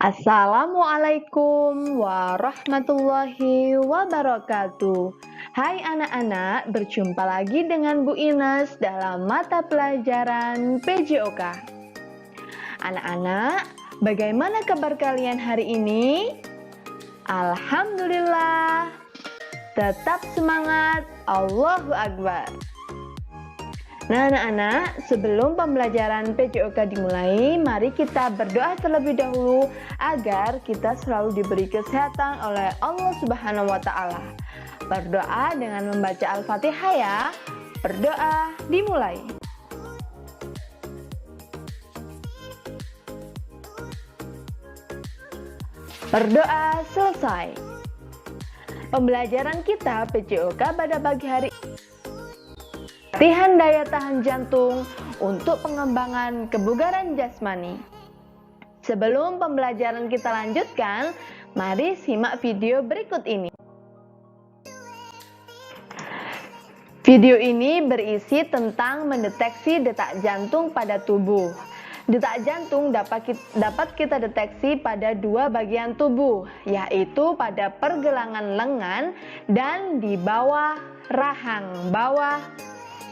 Assalamualaikum warahmatullahi wabarakatuh. Hai anak-anak, berjumpa lagi dengan Bu Ines dalam mata pelajaran PJOK. Anak-anak, bagaimana kabar kalian hari ini? Alhamdulillah. Tetap semangat, Allahu Akbar. Nah anak-anak, sebelum pembelajaran PJOK dimulai, mari kita berdoa terlebih dahulu agar kita selalu diberi kesehatan oleh Allah Subhanahu wa Ta'ala. Berdoa dengan membaca Al-Fatihah ya. Berdoa dimulai. Berdoa selesai. Pembelajaran kita PJOK pada pagi hari latihan daya tahan jantung untuk pengembangan kebugaran jasmani. Sebelum pembelajaran kita lanjutkan, mari simak video berikut ini. Video ini berisi tentang mendeteksi detak jantung pada tubuh. Detak jantung dapat kita deteksi pada dua bagian tubuh, yaitu pada pergelangan lengan dan di bawah rahang,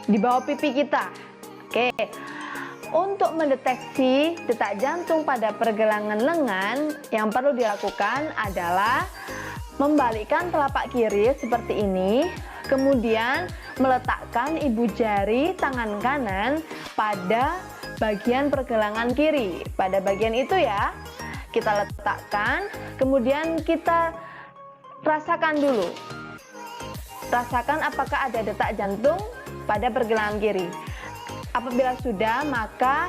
di bawah pipi kita. Oke. Untuk mendeteksi detak jantung pada pergelangan lengan, yang perlu dilakukan adalah membalikkan telapak kiri seperti ini, kemudian meletakkan ibu jari tangan kanan pada bagian pergelangan kiri. Pada bagian itu ya, kita letakkan, kemudian kita rasakan dulu. Rasakan apakah ada detak jantung pada pergelangan kiri. Apabila sudah, maka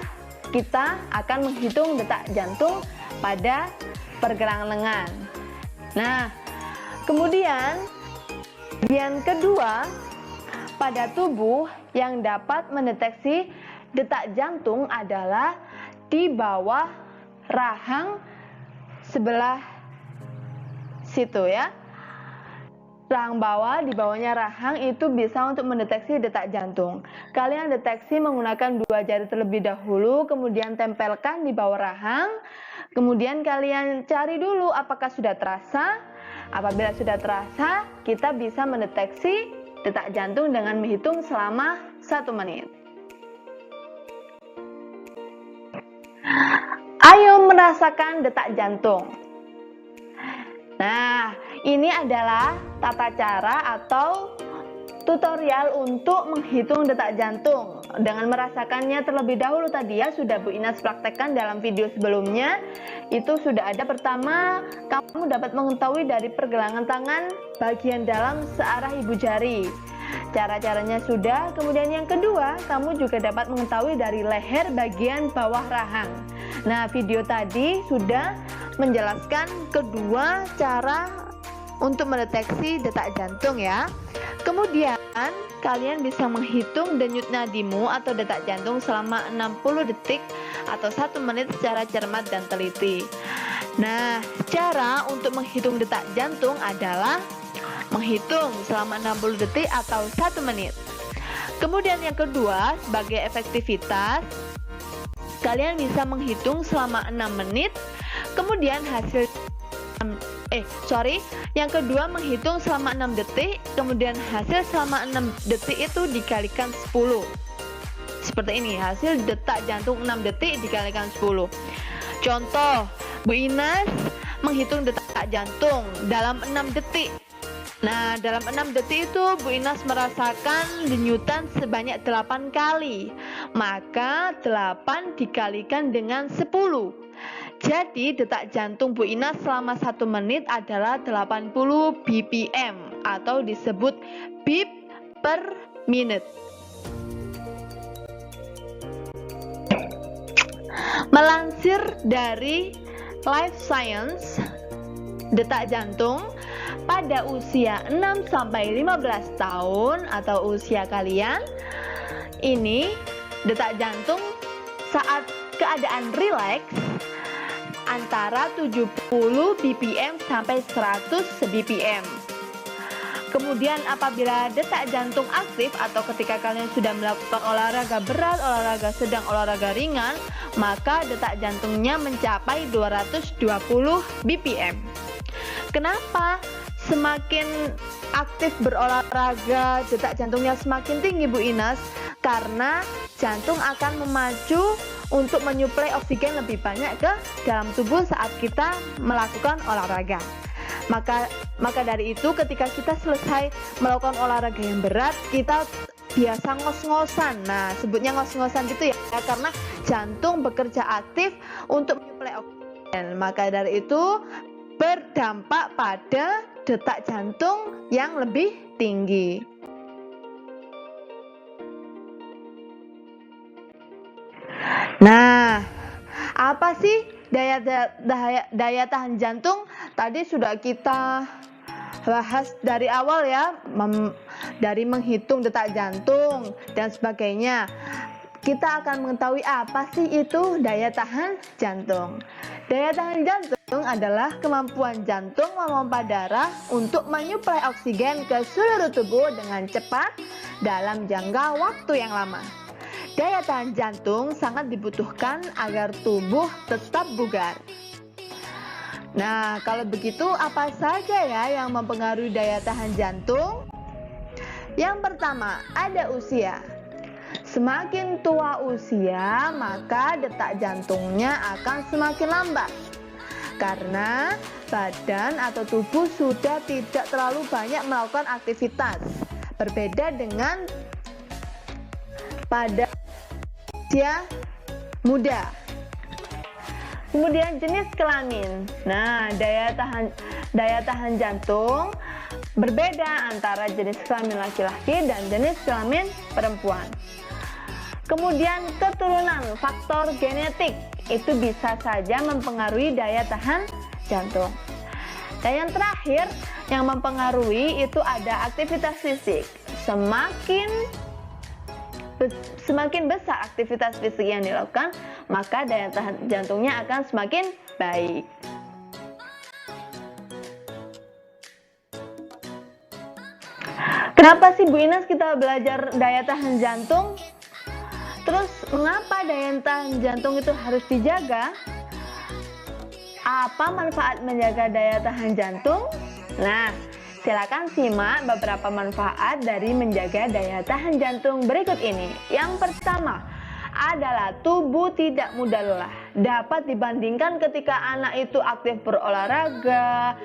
kita akan menghitung detak jantung pada pergelangan lengan. Nah, kemudian bagian kedua pada tubuh yang dapat mendeteksi detak jantung adalah di bawah rahang sebelah situ ya. Rahang bawah, di bawahnya rahang itu bisa untuk mendeteksi detak jantung. Kalian deteksi menggunakan dua jari terlebih dahulu, kemudian tempelkan di bawah rahang. Kemudian kalian cari dulu apakah sudah terasa. Apabila sudah terasa, kita bisa mendeteksi detak jantung dengan menghitung selama 1 menit. Ayo merasakan detak jantung. Nah, ini adalah tata cara atau tutorial untuk menghitung detak jantung. Dengan merasakannya terlebih dahulu tadi ya, sudah Bu Ines praktekkan dalam video sebelumnya. Itu sudah ada. Pertama, kamu dapat mengetahui dari pergelangan tangan bagian dalam searah ibu jari. Cara-caranya sudah. Kemudian yang kedua, kamu juga dapat mengetahui dari leher bagian bawah rahang. Nah, video tadi sudah menjelaskan kedua cara untuk mendeteksi detak jantung ya. Kemudian kalian bisa menghitung denyut nadimu atau detak jantung selama 60 detik atau 1 menit secara cermat dan teliti. Nah, cara untuk menghitung detak jantung adalah menghitung selama 60 detik atau 1 menit. Kemudian yang kedua, sebagai efektivitas, kalian bisa menghitung selama 6 menit. Kemudian yang kedua menghitung selama 6 detik, kemudian hasil selama 6 detik itu dikalikan 10. Seperti ini, hasil detak jantung 6 detik dikalikan 10. Contoh, Bu Ines menghitung detak jantung dalam 6 detik. Nah, dalam 6 detik itu Bu Ines merasakan denyutan sebanyak 8 kali. Maka 8 dikalikan dengan 10. Jadi detak jantung Bu Ines selama 1 menit adalah 80 BPM atau disebut beat per minute. Melansir dari Life Science, detak jantung pada usia 6-15 tahun atau usia kalian, ini detak jantung saat keadaan rileks antara 70 BPM sampai 100 BPM. Kemudian apabila detak jantung aktif atau ketika kalian sudah melakukan olahraga berat, olahraga sedang, olahraga ringan, maka detak jantungnya mencapai 220 BPM. Kenapa? Semakin aktif berolahraga, detak jantungnya semakin tinggi, Bu Ines, karena jantung akan memacu untuk menyuplai oksigen lebih banyak ke dalam tubuh saat kita melakukan olahraga. Maka dari itu ketika kita selesai melakukan olahraga yang berat, kita biasa ngos-ngosan. Nah, sebutnya ngos-ngosan gitu ya, karena jantung bekerja aktif untuk menyuplai oksigen. Maka dari itu berdampak pada detak jantung yang lebih tinggi. Nah, apa sih daya tahan jantung? Tadi sudah kita bahas dari awal ya, dari menghitung detak jantung dan sebagainya. Kita akan mengetahui apa sih itu daya tahan jantung. Daya tahan jantung adalah kemampuan jantung memompa darah untuk menyuplai oksigen ke seluruh tubuh dengan cepat dalam jangka waktu yang lama. Daya tahan jantung sangat dibutuhkan agar tubuh tetap bugar. Nah, kalau begitu apa saja ya yang mempengaruhi daya tahan jantung? Yang pertama, ada usia. Semakin tua usia, maka detak jantungnya akan semakin lambat. Karena badan atau tubuh sudah tidak terlalu banyak melakukan aktivitas. Berbeda dengan pada usia muda. Kemudian jenis kelamin. Nah, daya tahan jantung berbeda antara jenis kelamin laki-laki dan jenis kelamin perempuan. Kemudian keturunan, faktor genetik itu bisa saja mempengaruhi daya tahan jantung. Dan yang terakhir yang mempengaruhi itu ada aktivitas fisik. Semakin besar aktivitas fisik yang dilakukan, maka daya tahan jantungnya akan semakin baik. Kenapa sih Bu Ines kita belajar daya tahan jantung? Terus mengapa daya tahan jantung itu harus dijaga? Apa manfaat menjaga daya tahan jantung? Nah, silakan simak beberapa manfaat dari menjaga daya tahan jantung berikut ini. Yang pertama adalah tubuh tidak mudah lelah. Dapat dibandingkan ketika anak itu aktif berolahraga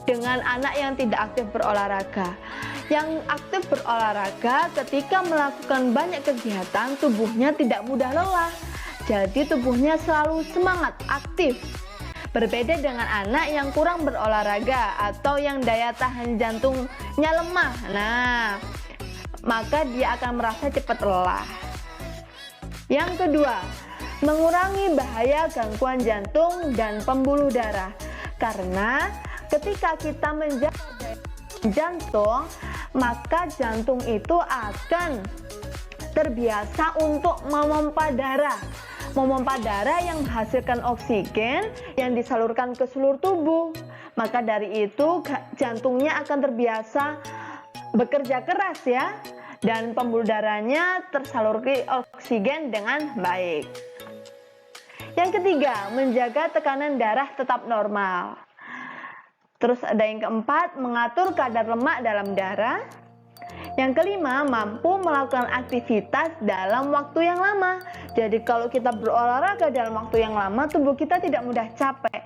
dengan anak yang tidak aktif berolahraga. Yang aktif berolahraga ketika melakukan banyak kegiatan, tubuhnya tidak mudah lelah. Jadi tubuhnya selalu semangat, aktif. Berbeda dengan anak yang kurang berolahraga atau yang daya tahan jantungnya lemah. Nah, maka dia akan merasa cepat lelah. Yang kedua, mengurangi bahaya gangguan jantung dan pembuluh darah. Karena ketika kita menjaga jantung, maka jantung itu akan terbiasa untuk memompa darah. Memompa darah yang menghasilkan oksigen yang disalurkan ke seluruh tubuh. Maka dari itu jantungnya akan terbiasa bekerja keras ya, dan pembuluh darahnya tersalurkan oksigen dengan baik. Yang ketiga, menjaga tekanan darah tetap normal. Terus ada yang keempat, mengatur kadar lemak dalam darah. Yang kelima, mampu melakukan aktivitas dalam waktu yang lama. Jadi kalau kita berolahraga dalam waktu yang lama, tubuh kita tidak mudah capek.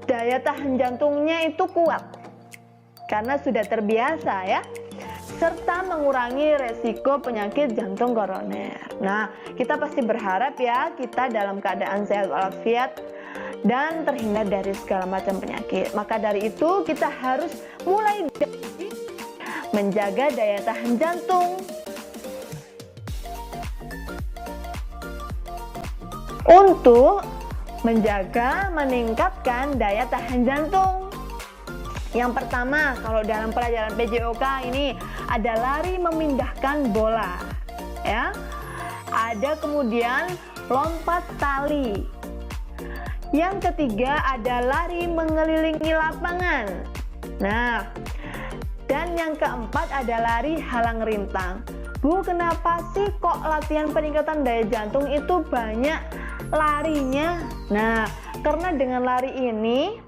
Daya tahan jantungnya itu kuat karena sudah terbiasa ya. Serta mengurangi resiko penyakit jantung koroner. Nah, kita pasti berharap ya kita dalam keadaan sehat walafiat dan terhindar dari segala macam penyakit. Maka dari itu kita harus mulai dari menjaga daya tahan jantung. Untuk meningkatkan daya tahan jantung. Yang pertama, kalau dalam pelajaran PJOK ini ada lari memindahkan bola, ya. Ada kemudian lompat tali. Yang ketiga ada lari mengelilingi lapangan. Nah, Dan yang keempat ada lari halang rintang. Bu, kenapa sih kok latihan peningkatan daya jantung itu banyak larinya? Nah, karena dengan lari ini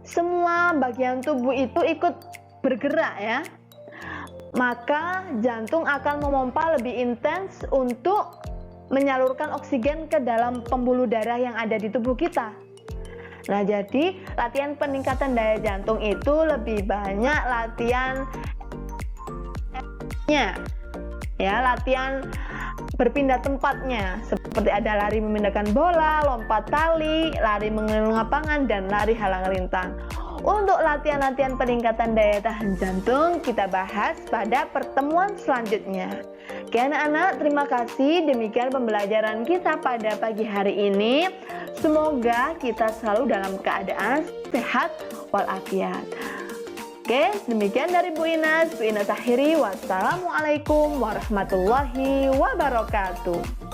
semua bagian tubuh itu ikut bergerak ya. Maka jantung akan memompa lebih intens untuk menyalurkan oksigen ke dalam pembuluh darah yang ada di tubuh kita. Nah, jadi latihan peningkatan daya jantung itu lebih banyak latihan latihan berpindah tempatnya, seperti ada lari memindahkan bola, lompat tali, lari mengelilingi lapangan, dan lari halang rintang. Untuk latihan-latihan peningkatan daya tahan jantung kita bahas pada pertemuan selanjutnya. Oke anak-anak, terima kasih. Demikian pembelajaran kita pada pagi hari ini. Semoga kita selalu dalam keadaan sehat walafiat. Oke, demikian dari Bu Inas. Bu Inas akhiri. Wassalamualaikum warahmatullahi wabarakatuh.